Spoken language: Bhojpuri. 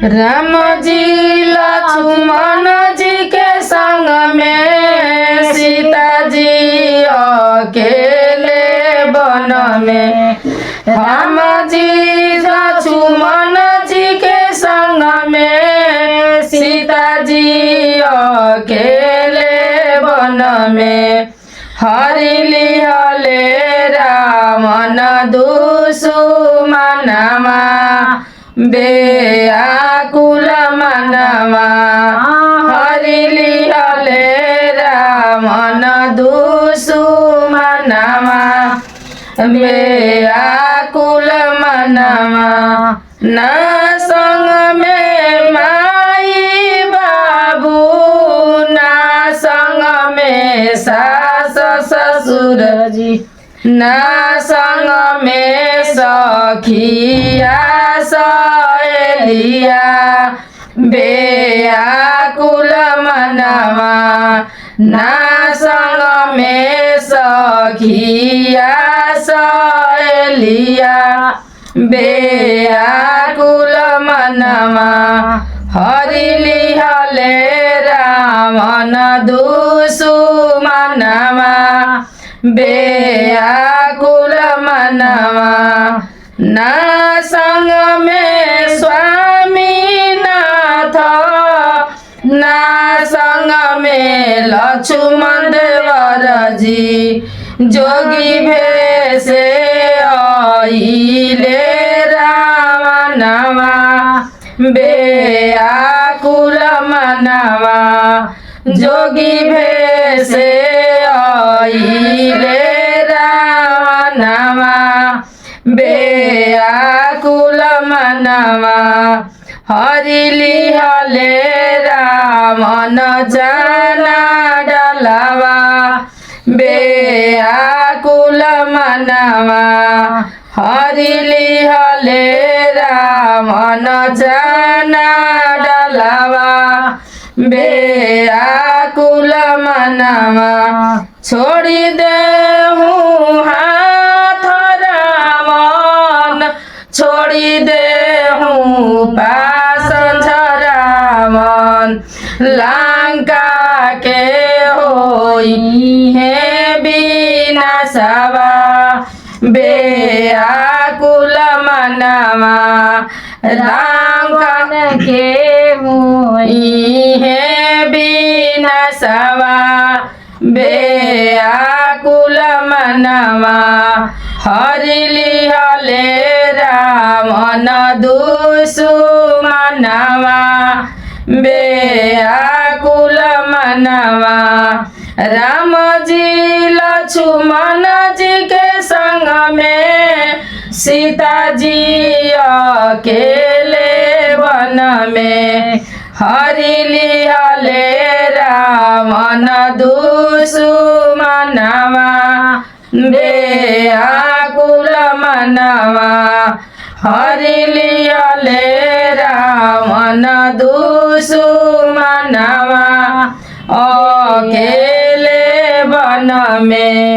राम जी लक्ष्मण जी के संग में सीता जी अकेले वन में। राम जी लक्ष्मण जी के संग में सीता जी अकेले वन में। हरिली हले रावण दुश्मनमा बेआकुल मनवा। हरिली हले रावण दुश्मनमा बेआकुल मनवा। ना संग में माई बाबू ना संग में सास ससुर जी ना संग में सखिया सहेलिया बेआकुल मनवा। ना संग में सखिया सहेलिया बेआकुल मनवा। हरिली हले रावण दुश्मनमा बेआकुल मनवा। ना संग में स्वामीनाथ ना संग में लक्ष्मण देवर जी जोगी भेषे आइले रावणवा बेआकुल मनवा। जोगी भेषे आइले रावणवा बेआकुल मनवा। हरिली हले रावण जाना डलवा बेआकुल मनवा। हरिली हले रावण जाना डलवा बेआकुल मनवा। छोड़ी देहूँ हाथ रावण छोड़ी देहूँ पास रावण। लंका के होई है विनाशवा बेआकुल मनवा। रावण के होई है विनाशवा बेआकुल मनवा। हरिली हले रावण दुश्मनमा बेआकुल मनवा। राम जी लक्ष्मण जी के संग में सीता जी अकेले वन में। हरिली हले रावण दुश्मनमा बेआकुल मनवा। हरिली हले रावण दुश्मनमा अकेले वन में।